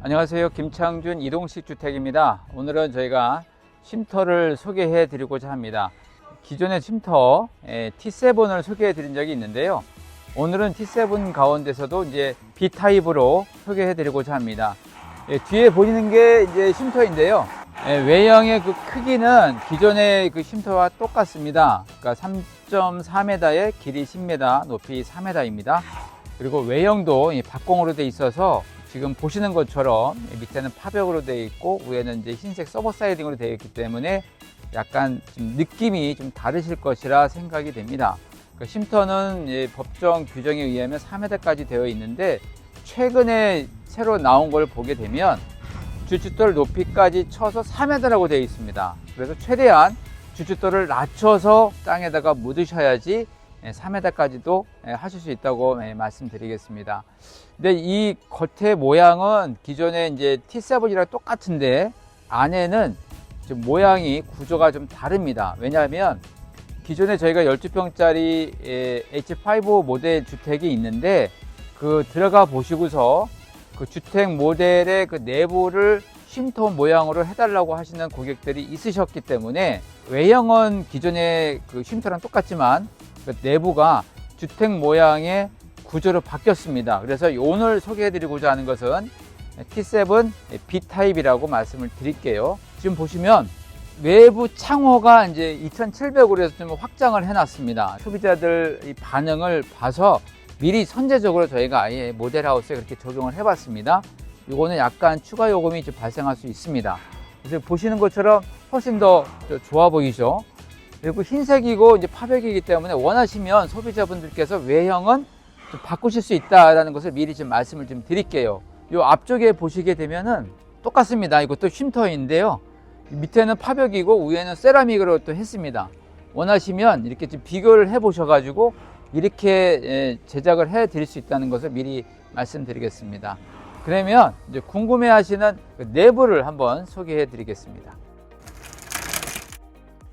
안녕하세요. 김창준 이동식 주택입니다. 오늘은 저희가 쉼터를 소개해 드리고자 합니다. 기존의 쉼터 T7을 소개해 드린 적이 있는데요. 오늘은 T7 가운데서도 이제 B타입으로 소개해 드리고자 합니다. 뒤에 보이는 게 이제 쉼터인데요. 외형의 그 크기는 기존의 그 쉼터와 똑같습니다. 그러니까 3.4m에 길이 10m, 높이 4m입니다. 그리고 외형도 박공으로 되어 있어서 지금 보시는 것처럼 밑에는 파벽으로 되어 있고 위에는 이제 흰색 서버 사이딩으로 되어 있기 때문에 약간 좀 느낌이 좀 다르실 것이라 생각이 됩니다. 그 쉼터는 법정 규정에 의하면 4m까지 되어 있는데 최근에 새로 나온 걸 보게 되면 주춧돌 높이까지 쳐서 4m라고 되어 있습니다. 그래서 최대한 주춧돌을 낮춰서 땅에다가 묻으셔야지 3m까지도 하실 수 있다고 말씀드리겠습니다. 근데 이 겉의 모양은 기존의 이제 T7이랑 똑같은데 안에는 좀 모양이 구조가 좀 다릅니다. 왜냐하면 기존에 저희가 12평짜리 H5 모델 주택이 있는데 그 들어가 보시고서 그 주택 모델의 그 내부를 쉼터 모양으로 해달라고 하시는 고객들이 있으셨기 때문에 외형은 기존의 그 쉼터랑 똑같지만 그 내부가 주택 모양의 구조로 바뀌었습니다. 그래서 오늘 소개해 드리고자 하는 것은 T7 B타입이라고 말씀을 드릴게요. 지금 보시면 외부 창호가 이제 2700으로 해서 좀 확장을 해 놨습니다. 소비자들 이 반응을 봐서 미리 선제적으로 저희가 아예 모델하우스에 그렇게 적용을 해 봤습니다. 이거는 약간 추가 요금이 좀 발생할 수 있습니다. 그래서 보시는 것처럼 훨씬 더 좋아 보이죠. 그리고 흰색이고 이제 파벽이기 때문에 원하시면 소비자분들께서 외형은 좀 바꾸실 수 있다라는 것을 미리 좀 말씀을 좀 드릴게요. 이 앞쪽에 보시게 되면은 똑같습니다. 이것도 쉼터인데요. 밑에는 파벽이고 위에는 세라믹으로 또 했습니다. 원하시면 이렇게 좀 비교를 해 보셔가지고 이렇게 제작을 해 드릴 수 있다는 것을 미리 말씀드리겠습니다. 그러면 이제 궁금해 하시는 그 내부를 한번 소개해 드리겠습니다.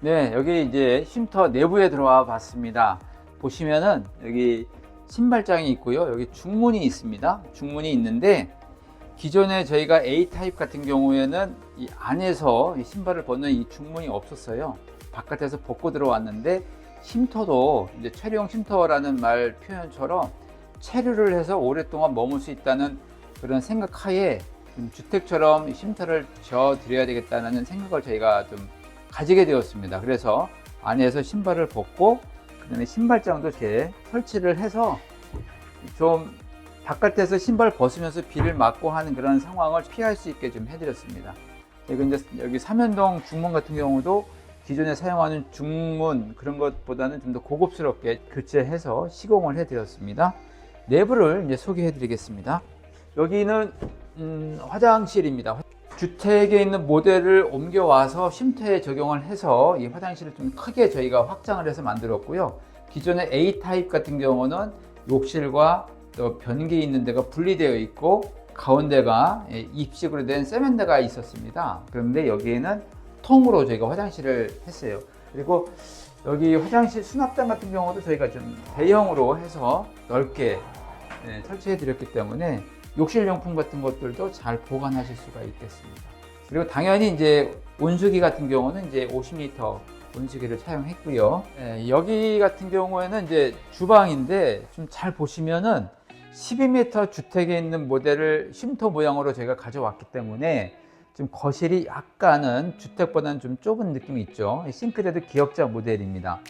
네, 여기 이제 쉼터 내부에 들어와 봤습니다. 보시면은 여기 신발장이 있고요. 여기 중문이 있습니다. 중문이 있는데 기존에 저희가 A타입 같은 경우에는 이 안에서 이 신발을 벗는 이 중문이 없었어요. 바깥에서 벗고 들어왔는데 쉼터도 이제 체류용 쉼터라는 말 표현처럼 체류를 해서 오랫동안 머물 수 있다는 그런 생각하에 주택처럼 쉼터를 지어 드려야 되겠다는 생각을 저희가 좀 가지게 되었습니다. 그래서 안에서 신발을 벗고 그다음에 신발장도 이렇게 설치를 해서 좀 바깥에서 신발 벗으면서 비를 맞고 하는 그런 상황을 피할 수 있게 좀 해드렸습니다. 그리고 이제 여기 삼연동 중문 같은 경우도 기존에 사용하는 중문 그런 것보다는 좀 더 고급스럽게 교체해서 시공을 해드렸습니다. 내부를 이제 소개해드리겠습니다. 여기는 화장실입니다. 주택에 있는 모델을 옮겨와서 쉼터에 적용을 해서 이 화장실을 좀 크게 저희가 확장을 해서 만들었고요. 기존의 A타입 같은 경우는 욕실과 또 변기 있는 데가 분리되어 있고 가운데가 입식으로 된 세면대가 있었습니다. 그런데 여기에는 통으로 저희가 화장실을 했어요. 그리고 여기 화장실 수납장 같은 경우도 저희가 좀 대형으로 해서 넓게 설치해 드렸기 때문에 욕실용품 같은 것들도 잘 보관하실 수가 있겠습니다. 그리고 당연히 이제 온수기 같은 경우는 이제 50L 온수기를 사용했고요. 여기 같은 경우에는 이제 주방인데 좀 잘 보시면은 12m 주택에 있는 모델을 쉼터 모양으로 저희가 가져왔기 때문에 좀 거실이 약간은 주택보다는 좀 좁은 느낌이 있죠. 싱크대도 기역자 모델입니다.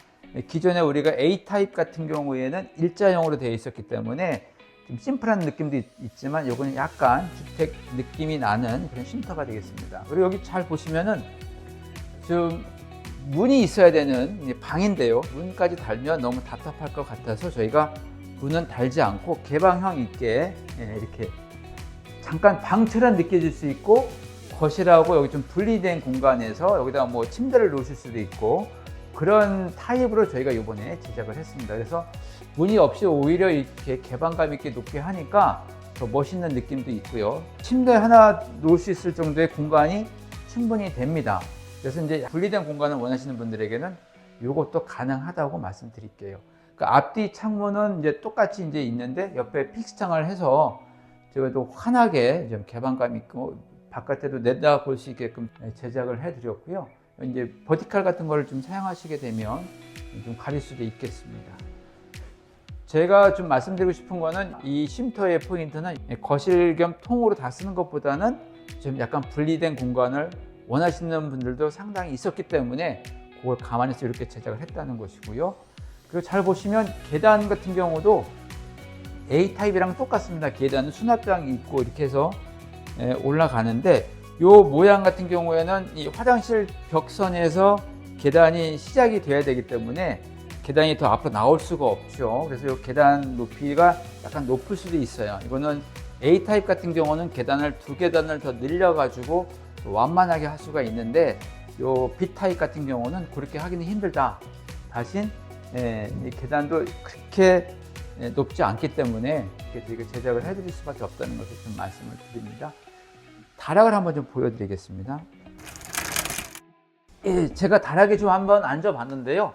기존에 우리가 A타입 같은 경우에는 일자형으로 되어 있었기 때문에 좀 심플한 느낌도 있지만 이거는 약간 주택 느낌이 나는 그런 쉼터가 되겠습니다. 그리고 여기 잘 보시면은 좀 문이 있어야 되는 방인데요. 문까지 달면 너무 답답할 것 같아서 저희가 문은 달지 않고 개방형 있게 이렇게 잠깐 방처럼 느껴질 수 있고 거실하고 여기 좀 분리된 공간에서 여기다가 뭐 침대를 놓으실 수도 있고 그런 타입으로 저희가 이번에 제작을 했습니다. 그래서 문이 없이 오히려 이렇게 개방감 있게 놓게 하니까 더 멋있는 느낌도 있고요. 침대 하나 놓을 수 있을 정도의 공간이 충분히 됩니다. 그래서 이제 분리된 공간을 원하시는 분들에게는 이것도 가능하다고 말씀드릴게요. 그 앞뒤 창문은 이제 똑같이 이제 있는데 옆에 픽스창을 해서 저희도 환하게 좀 개방감 있고 바깥에도 내다볼 수 있게끔 제작을 해드렸고요. 이제 버티칼 같은 걸 좀 사용하시게 되면 좀 가릴 수도 있겠습니다. 제가 좀 말씀드리고 싶은 거는 이 쉼터의 포인트는 거실 겸 통으로 다 쓰는 것보다는 좀 약간 분리된 공간을 원하시는 분들도 상당히 있었기 때문에 그걸 감안해서 이렇게 제작을 했다는 것이고요. 그리고 잘 보시면 계단 같은 경우도 A타입이랑 똑같습니다. 계단은 수납장이 있고 이렇게 해서 올라가는데 이 모양 같은 경우에는 이 화장실 벽선에서 계단이 시작이 돼야 되기 때문에 계단이 더 앞으로 나올 수가 없죠. 그래서 이 계단 높이가 약간 높을 수도 있어요. 이거는 A타입 같은 경우는 계단을 2계단을 더 늘려가지고 완만하게 할 수가 있는데 이 B타입 같은 경우는 그렇게 하기는 힘들다. 대신 이 계단도 그렇게 높지 않기 때문에 이렇게 제작을 해드릴 수밖에 없다는 것을 좀 말씀을 드립니다. 다락을 한번 좀 보여드리겠습니다. 제가 다락에 좀 한번 앉아봤는데요.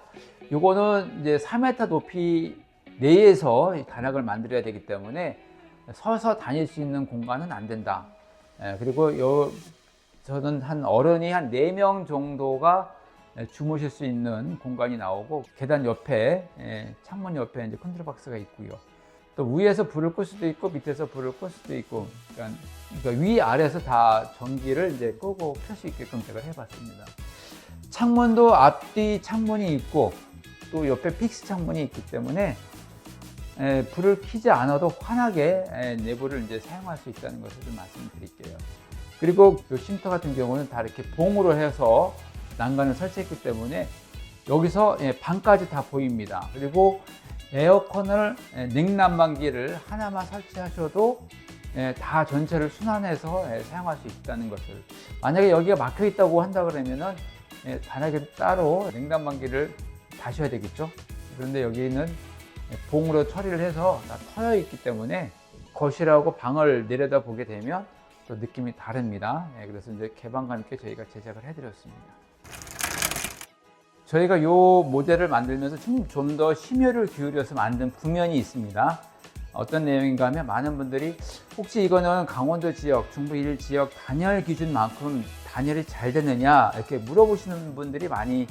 이거는 이제 4m 높이 내에서 다락을 만들어야 되기 때문에 서서 다닐 수 있는 공간은 안 된다. 그리고 저는 한 어른이 한 4명 정도가 주무실 수 있는 공간이 나오고 계단 옆에 창문 옆에 이제 컨트롤박스가 있고요. 또 위에서 불을 끌 수도 있고 밑에서 불을 끌 수도 있고 그러니까 위 아래에서 다 전기를 이제 끄고 켤 수 있게끔 제가 해봤습니다. 창문도 앞뒤 창문이 있고 또 옆에 픽스 창문이 있기 때문에 불을 켜지 않아도 환하게 내부를 이제 사용할 수 있다는 것을 좀 말씀드릴게요. 그리고 이 쉼터 같은 경우는 다 이렇게 봉으로 해서 난간을 설치했기 때문에 여기서 방까지 다 보입니다. 그리고 에어컨을 냉난방기를 하나만 설치하셔도 다 전체를 순환해서 사용할 수 있다는 것을, 만약에 여기가 막혀 있다고 한다 그러면은 단하게 따로 냉난방기를 다셔야 되겠죠. 그런데 여기는 봉으로 처리를 해서 다 터여 있기 때문에 거실하고 방을 내려다 보게 되면 또 느낌이 다릅니다. 그래서 이제 개방감 있게 저희가 제작을 해드렸습니다. 저희가 이 모델을 만들면서 좀 더 심혈을 기울여서 만든 구면이 있습니다. 어떤 내용인가 하면 많은 분들이 혹시 이거는 강원도 지역, 중부 1 지역 단열 기준만큼 단열이 잘 되느냐 이렇게 물어보시는 분들이 많이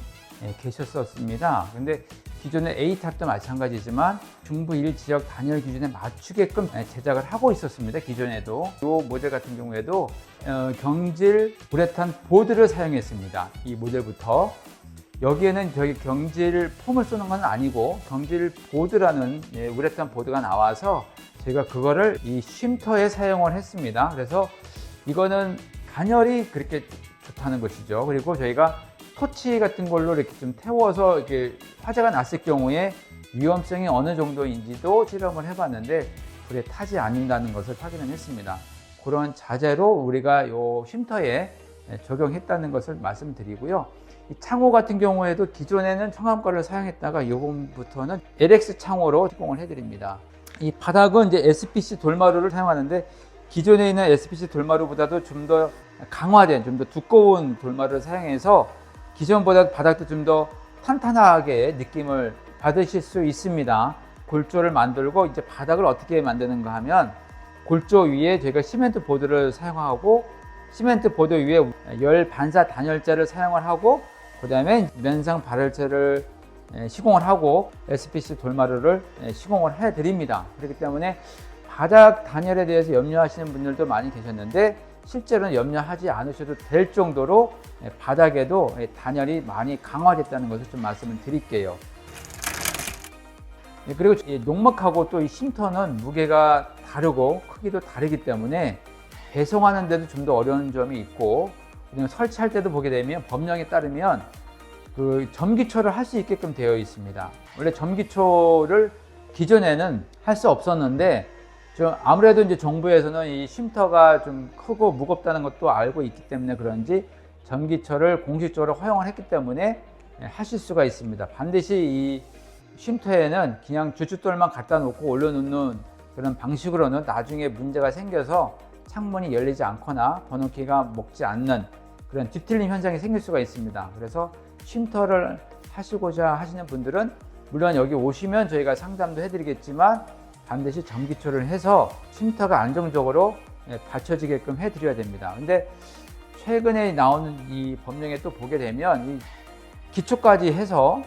계셨었습니다. 근데 기존의 A탑도 마찬가지지만 중부 1 지역 단열 기준에 맞추게끔 제작을 하고 있었습니다. 기존에도 이 모델 같은 경우에도 경질 우레탄 보드를 사용했습니다. 이 모델부터 여기에는 저희 경질 폼을 쏘는 건 아니고 경질 보드라는 우레탄 보드가 나와서 제가 그거를 이 쉼터에 사용을 했습니다. 그래서 이거는 단열이 그렇게 좋다는 것이죠. 그리고 저희가 토치 같은 걸로 이렇게 좀 태워서 이렇게 화재가 났을 경우에 위험성이 어느 정도인지도 실험을 해봤는데 불에 타지 않는다는 것을 확인을 했습니다. 그런 자재로 우리가 이 쉼터에 적용했다는 것을 말씀드리고요. 이 창호 같은 경우에도 기존에는 청암가를 사용했다가 이번부터는 LX 창호로 시공을 해드립니다. 이 바닥은 이제 SPC 돌마루를 사용하는데 기존에 있는 SPC 돌마루보다도 좀 더 강화된, 좀 더 두꺼운 돌마루를 사용해서 기존보다 바닥도 좀 더 탄탄하게 느낌을 받으실 수 있습니다. 골조를 만들고 이제 바닥을 어떻게 만드는가 하면 골조 위에 저희가 시멘트 보드를 사용하고 시멘트 보드 위에 열 반사 단열재를 사용을 하고 그 다음에 면상 발열체를 시공을 하고 SPC 돌마루를 시공을 해 드립니다. 그렇기 때문에 바닥 단열에 대해서 염려하시는 분들도 많이 계셨는데 실제로는 염려하지 않으셔도 될 정도로 바닥에도 단열이 많이 강화됐다는 것을 좀 말씀을 드릴게요. 그리고 농막하고 또 이 쉼터는 무게가 다르고 크기도 다르기 때문에 배송하는 데도 좀 더 어려운 점이 있고 그냥 설치할 때도 보게 되면 법령에 따르면 그 점기초를 할 수 있게끔 되어 있습니다. 원래 점기초를 기존에는 할 수 없었는데 좀 아무래도 이제 정부에서는 이 쉼터가 좀 크고 무겁다는 것도 알고 있기 때문에 그런지 점기초를 공식적으로 허용을 했기 때문에 하실 수가 있습니다. 반드시 이 쉼터에는 그냥 주춧돌만 갖다 놓고 올려놓는 그런 방식으로는 나중에 문제가 생겨서 창문이 열리지 않거나 번호키가 먹지 않는 그런 뒤틀림 현상이 생길 수가 있습니다. 그래서 쉼터를 하시고자 하시는 분들은 물론 여기 오시면 저희가 상담도 해드리겠지만 반드시 전기초를 해서 쉼터가 안정적으로 받쳐지게끔 해드려야 됩니다. 근데 최근에 나오는 이 법령에 또 보게 되면 이 기초까지 해서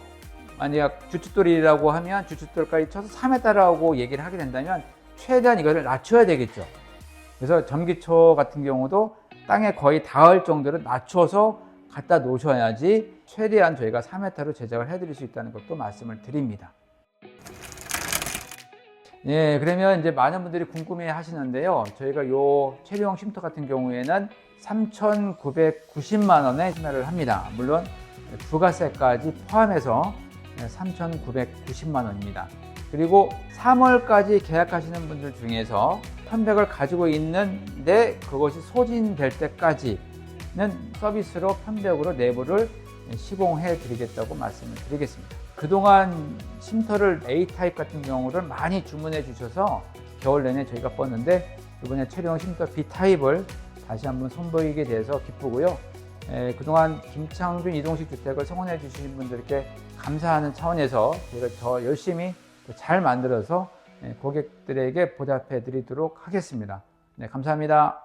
만약 주춧돌이라고 하면 주춧돌까지 쳐서 3m라고 얘기를 하게 된다면 최대한 이거를 낮춰야 되겠죠. 그래서 전기초 같은 경우도 땅에 거의 닿을 정도로 낮춰서 갖다 놓으셔야지 최대한 저희가 3m로 제작을 해드릴 수 있다는 것도 말씀을 드립니다. 네, 그러면 이제 많은 분들이 궁금해 하시는데요. 저희가 요 체류용 쉼터 같은 경우에는 3,990만 원에 판매를 합니다. 물론 부가세까지 포함해서 3,990만 원입니다. 그리고 3월까지 계약하시는 분들 중에서 편백을 가지고 있는데 그것이 소진될 때까지는 서비스로 편백으로 내부를 시공해 드리겠다고 말씀을 드리겠습니다. 그동안 쉼터를 A타입 같은 경우를 많이 주문해 주셔서 겨울 내내 저희가 뻗는데 이번에 체류용 쉼터 B타입을 다시 한번 선보이게 돼서 기쁘고요. 그동안 김창준 이동식 주택을 성원해 주신 분들께 감사하는 차원에서 저희가 더 열심히 잘 만들어서 고객들에게 보답해 드리도록 하겠습니다. 네, 감사합니다.